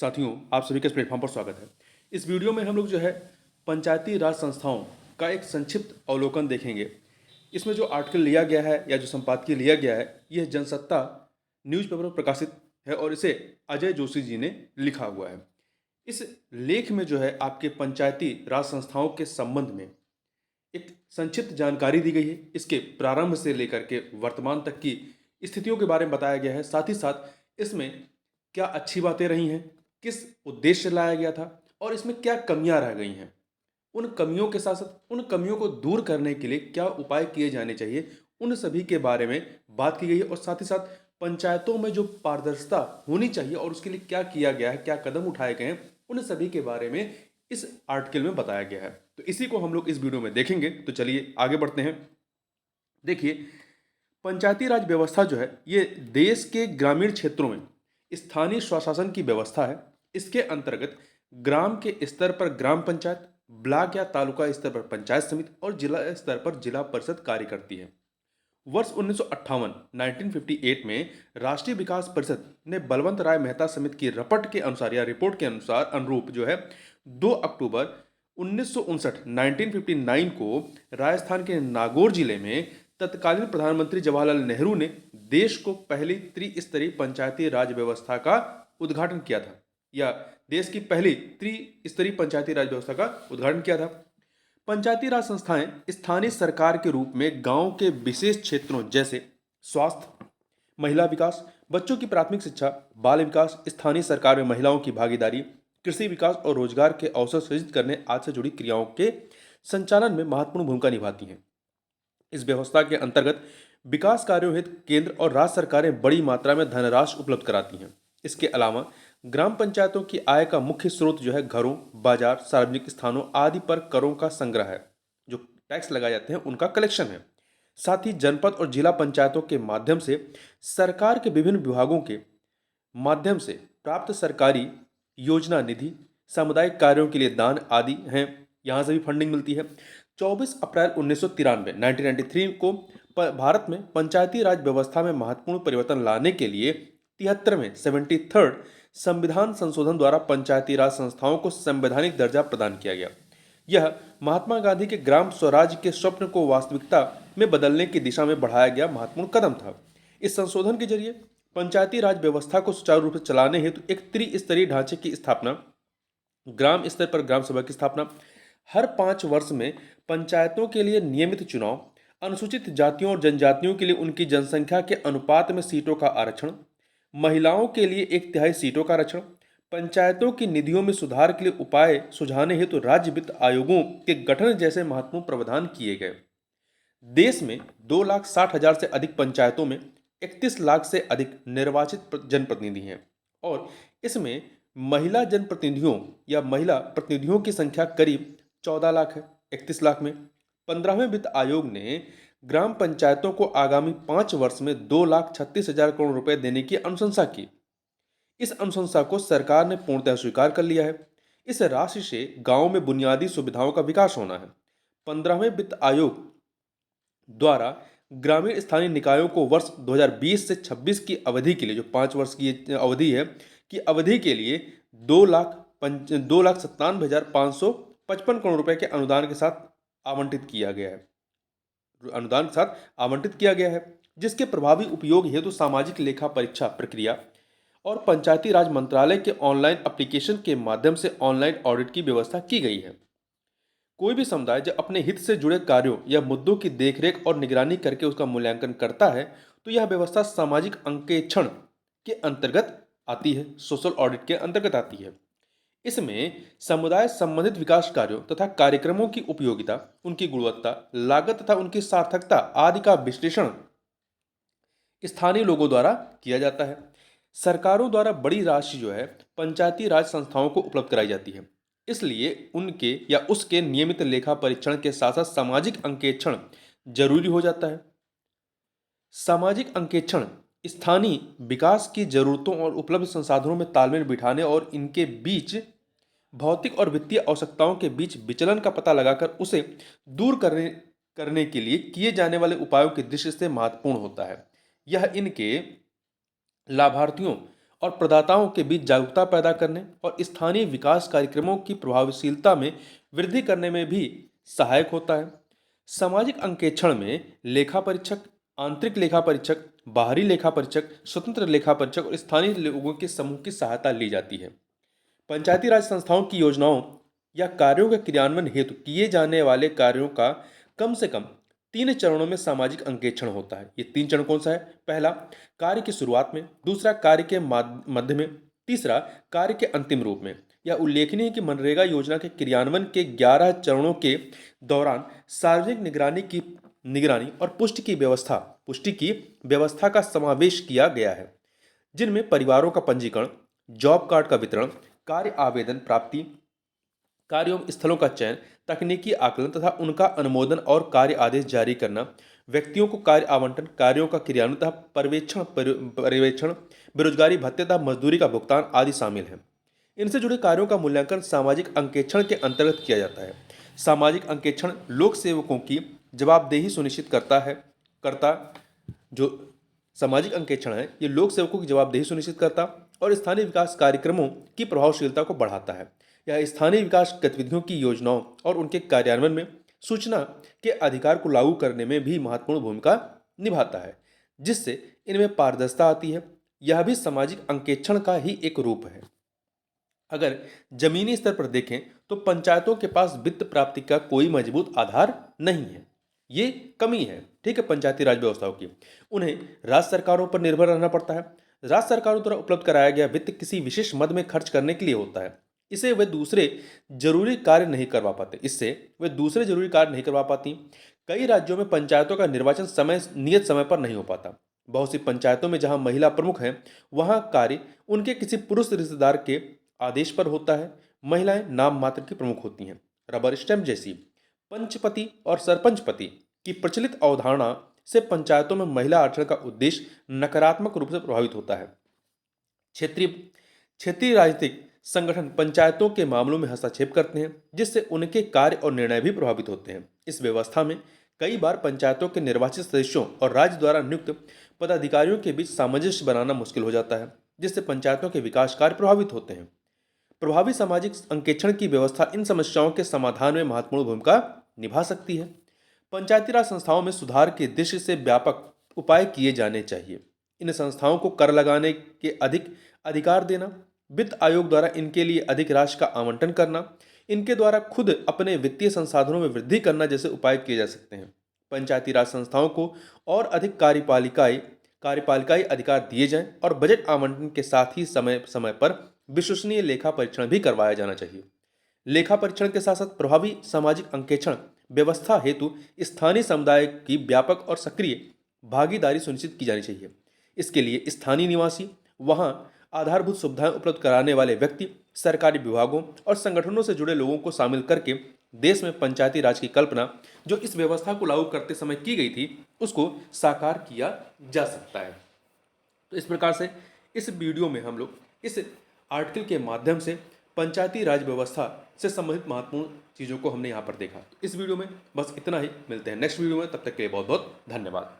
साथियों, आप सभी का इस प्लेटफॉर्म पर स्वागत है। इस वीडियो में हम लोग जो है पंचायती राज संस्थाओं का एक संक्षिप्त अवलोकन देखेंगे। इसमें जो आर्टिकल लिया गया है या जो संपादकीय लिया गया है, यह जनसत्ता न्यूज़पेपर में प्रकाशित है और इसे अजय जोशी जी ने लिखा हुआ है। इस लेख में जो है आपके पंचायती राज संस्थाओं के संबंध में एक संक्षिप्त जानकारी दी गई है। इसके प्रारंभ से लेकर के वर्तमान तक की स्थितियों के बारे में बताया गया है। साथ ही साथ इसमें क्या अच्छी बातें रही हैं, किस उद्देश्य से लाया गया था और इसमें क्या कमियां रह गई हैं, उन कमियों के साथ साथ उन कमियों को दूर करने के लिए क्या उपाय किए जाने चाहिए, उन सभी के बारे में बात की गई है। और साथ ही साथ पंचायतों में जो पारदर्शिता होनी चाहिए और उसके लिए क्या किया गया है, क्या कदम उठाए गए हैं, उन सभी के बारे में इस आर्टिकल में बताया गया है। तो इसी को हम लोग इस वीडियो में देखेंगे। तो चलिए आगे बढ़ते हैं। देखिए, पंचायती राज व्यवस्था जो है ये देश के ग्रामीण क्षेत्रों में स्थानीय स्वशासन की व्यवस्था है। इसके अंतर्गत ग्राम के स्तर पर ग्राम पंचायत, ब्लॉक या तालुका स्तर पर पंचायत समिति और जिला स्तर पर जिला परिषद कार्य करती है। वर्ष 1958 1958 में राष्ट्रीय विकास परिषद ने बलवंत राय मेहता समिति की रपट के अनुसार या रिपोर्ट के अनुसार अनुरूप जो है 2 अक्टूबर 1959 1959 को राजस्थान के नागौर जिले में तत्कालीन प्रधानमंत्री जवाहरलाल नेहरू ने देश को पहली त्रिस्तरीय पंचायती राज व्यवस्था का उद्घाटन किया था, या देश की पहली त्रिस्तरीय पंचायती राज व्यवस्था का उद्घाटन किया था। पंचायती राज संस्थाएं स्थानीय सरकार के रूप में गांव के विशेष क्षेत्रों जैसे स्वास्थ्य, महिला विकास, बच्चों की प्राथमिक शिक्षा, बाल विकास, स्थानीय सरकार में महिलाओं की भागीदारी, कृषि विकास और रोजगार के अवसर सृजित करने आदि से जुड़ी क्रियाओं के संचालन में महत्वपूर्ण भूमिका निभाती हैं। इस व्यवस्था के अंतर्गत विकास कार्यों हेतु केंद्र और राज्य सरकारें बड़ी मात्रा में धनराशि उपलब्ध कराती हैं। इसके अलावा ग्राम पंचायतों की आय का मुख्य स्रोत जो है घरों, बाजार, सार्वजनिक स्थानों आदि पर करों का संग्रह है। जो टैक्स लगाए जाते हैं उनका कलेक्शन है। साथ ही जनपद और जिला पंचायतों के माध्यम से सरकार के विभिन्न विभागों के माध्यम से प्राप्त सरकारी योजना निधि, सामुदायिक कार्यों के लिए दान आदि हैं। यहाँ से भी फंडिंग मिलती है। 24 अप्रैल 1993 1993 को भारत में पंचायती राज व्यवस्था में महत्वपूर्ण परिवर्तन लाने के लिए 73वें 73rd संविधान संशोधन द्वारा पंचायती राज संस्थाओं को संवैधानिक दर्जा प्रदान किया गया। यह महात्मा गांधी के ग्राम स्वराज के स्वप्न को वास्तविकता में बदलने की दिशा में बढ़ाया गया महत्वपूर्ण कदम था। इस संशोधन के जरिए पंचायती राज व्यवस्था को सुचारू रूप से चलाने हेतु एक त्रिस्तरीय ढांचे की स्थापना, ग्राम स्तर पर ग्राम सभा की स्थापना, हर 5 वर्ष में पंचायतों के लिए नियमित चुनाव, अनुसूचित जातियों और जनजातियों के लिए उनकी जनसंख्या के अनुपात में सीटों का आरक्षण, महिलाओं के लिए 1/3 सीटों का आरक्षण, पंचायतों की निधियों में सुधार के लिए उपाय सुझाने हेतु राज्य वित्त आयोगों के गठन जैसे महत्वपूर्ण प्रावधान किए गए। देश में 2,60,000 से अधिक पंचायतों में 31 लाख से अधिक निर्वाचित जनप्रतिनिधि हैं और इसमें महिला जनप्रतिनिधियों या महिला प्रतिनिधियों की संख्या करीब 14 लाख है। 31 लाख में 15वें वित्त आयोग ने ग्राम पंचायतों को आगामी 5 वर्ष में 2,36,000 करोड़ रुपए देने की अनुशंसा की। इस अनुशंसा को सरकार ने पूर्णतः स्वीकार कर लिया है। इस राशि से गांव में बुनियादी सुविधाओं का विकास होना है। 15वें वित्त आयोग द्वारा ग्रामीण स्थानीय निकायों को वर्ष 2020 से 26 की अवधि के लिए, जो 5 वर्ष की अवधि है, की अवधि के लिए 2,97,555 करोड़ रुपए के अनुदान के साथ आवंटित किया गया है। जिसके प्रभावी उपयोग हेतु सामाजिक लेखा परीक्षा प्रक्रिया और पंचायती राज मंत्रालय के ऑनलाइन एप्लीकेशन के माध्यम से ऑनलाइन ऑडिट की व्यवस्था की गई है। कोई भी समुदाय जब अपने हित से जुड़े कार्यों या मुद्दों की देखरेख और निगरानी करके उसका मूल्यांकन करता है तो यह व्यवस्था सामाजिक अंकेक्षण के अंतर्गत आती है, सोशल ऑडिट के अंतर्गत आती है। इसमें समुदाय संबंधित विकास कार्यों तथा कार्यक्रमों की उपयोगिता, उनकी गुणवत्ता, लागत तथा उनकी सार्थकता आदि का विश्लेषण स्थानीय लोगों द्वारा किया जाता है। सरकारों द्वारा बड़ी राशि जो है पंचायती राज संस्थाओं को उपलब्ध कराई जाती है, इसलिए उनके या उसके नियमित लेखा परीक्षण के साथ साथ सामाजिक अंकेक्षण जरूरी हो जाता है। सामाजिक अंकेक्षण स्थानीय विकास की जरूरतों और उपलब्ध संसाधनों में तालमेल बिठाने और इनके बीच भौतिक और वित्तीय आवश्यकताओं के बीच विचलन का पता लगाकर उसे दूर करने के लिए किए जाने वाले उपायों की दृष्टि से महत्वपूर्ण होता है। यह इनके लाभार्थियों और प्रदाताओं के बीच जागरूकता पैदा करने और स्थानीय विकास कार्यक्रमों की प्रभावशीलता में वृद्धि करने में भी सहायक होता है। सामाजिक अंकेक्षण में लेखा परीक्षक, आंतरिक लेखा परीक्षक, बाहरी लेखा परीक्षक, स्वतंत्र लेखा परीक्षक और स्थानीय लोगों के समूह की सहायता ली जाती है। पंचायती राज संस्थाओं की योजनाओं या कार्यों के क्रियान्वयन हेतु किए जाने वाले कार्यों का कम से कम 3 चरणों में सामाजिक अंकेक्षण होता है। ये 3 चरण कौन सा है? पहला, कार्य की शुरुआत में, दूसरा कार्य के मध्य में, तीसरा कार्य के अंतिम रूप में। यह उल्लेखनीय है कि मनरेगा योजना के क्रियान्वयन के 11 चरणों के दौरान सार्वजनिक निगरानी और पुष्टि की व्यवस्था का समावेश किया गया है, जिनमें परिवारों का पंजीकरण, जॉब कार्ड का वितरण, कार्य आवेदन प्राप्ति, कार्यों स्थलों का चयन, तकनीकी आकलन तथा उनका अनुमोदन और कार्य आदेश जारी करना, व्यक्तियों को कार्य आवंटन, कार्यों का क्रियान्वयन तथा पर्यवेक्षण, बेरोजगारी भत्ते तथा मजदूरी का भुगतान आदि शामिल हैं। इनसे जुड़े कार्यों का मूल्यांकन सामाजिक अंकेक्षण के अंतर्गत किया जाता है। सामाजिक अंकेक्षण लोक सेवकों की जवाबदेही सुनिश्चित करता जो सामाजिक अंकेक्षण है, ये लोक सेवकों की जवाबदेही सुनिश्चित करता और स्थानीय विकास कार्यक्रमों की प्रभावशीलता को बढ़ाता है। यह स्थानीय विकास गतिविधियों की योजनाओं और उनके कार्यान्वयन में सूचना के अधिकार को लागू करने में भी महत्वपूर्ण भूमिका निभाता है, जिससे इनमें पारदर्शिता आती है। यह भी सामाजिक अंकेक्षण का ही एक रूप है। अगर जमीनी स्तर पर देखें तो पंचायतों के पास वित्त प्राप्ति का कोई मजबूत आधार नहीं है। ये कमी है, ठीक है, पंचायती राज व्यवस्थाओं की। उन्हें राज्य सरकारों पर निर्भर रहना पड़ता है। राज्य सरकारों द्वारा उपलब्ध कराया गया वित्त किसी विशेष मद में खर्च करने के लिए होता है। इससे वे दूसरे जरूरी कार्य नहीं करवा पाती। कई राज्यों में पंचायतों का निर्वाचन नियत समय पर नहीं हो पाता। बहुत सी पंचायतों में जहां महिला प्रमुख हैं, वहां कार्य उनके किसी पुरुष रिश्तेदार के आदेश पर होता है। महिलाएं नाम मात्र की प्रमुख होती हैं। रबर स्टैंप जैसी पंचपति और सरपंचपति की प्रचलित अवधारणा से पंचायतों में महिला आरक्षण का उद्देश्य नकारात्मक रूप से प्रभावित होता है। क्षेत्रीय राजनीतिक संगठन पंचायतों के मामलों में हस्तक्षेप करते हैं, जिससे उनके कार्य और निर्णय भी प्रभावित होते हैं। इस व्यवस्था में कई बार पंचायतों के निर्वाचित सदस्यों और राज्य द्वारा नियुक्त पदाधिकारियों के बीच सामंजस्य बनाना मुश्किल हो जाता है, जिससे पंचायतों के विकास कार्य प्रभावित होते हैं। प्रभावी सामाजिक अंकेक्षण की व्यवस्था इन समस्याओं के समाधान में महत्वपूर्ण भूमिका निभा सकती है। पंचायती राज संस्थाओं में सुधार के दृष्टि से व्यापक उपाय किए जाने चाहिए। इन संस्थाओं को कर लगाने के अधिक अधिकार देना, वित्त आयोग द्वारा इनके लिए अधिक राशि का आवंटन करना, इनके द्वारा खुद अपने वित्तीय संसाधनों में वृद्धि करना जैसे उपाय किए जा सकते हैं। पंचायती राज संस्थाओं को और अधिक कार्यपालिकाई अधिकार दिए जाएं और बजट आवंटन के साथ ही समय समय पर विश्वसनीय लेखा परीक्षण भी करवाया जाना चाहिए। लेखा परीक्षण के साथ साथ प्रभावी सामाजिक अंकेक्षण व्यवस्था हेतु स्थानीय समुदाय की व्यापक और सक्रिय भागीदारी सुनिश्चित की जानी चाहिए। इसके लिए स्थानीय निवासी, वहां आधारभूत सुविधाएं उपलब्ध कराने वाले व्यक्ति, सरकारी विभागों और संगठनों से जुड़े लोगों को शामिल करके देश में पंचायती राज की कल्पना जो इस व्यवस्था को लागू करते समय की गई थी, उसको साकार किया जा सकता है। तो इस प्रकार से इस वीडियो में हम लोग इस आर्टिकल के माध्यम से पंचायती राज व्यवस्था से संबंधित महत्वपूर्ण चीज़ों को हमने यहाँ पर देखा। तो इस वीडियो में बस इतना ही। मिलते हैं नेक्स्ट वीडियो में, तब तक के लिए बहुत बहुत धन्यवाद।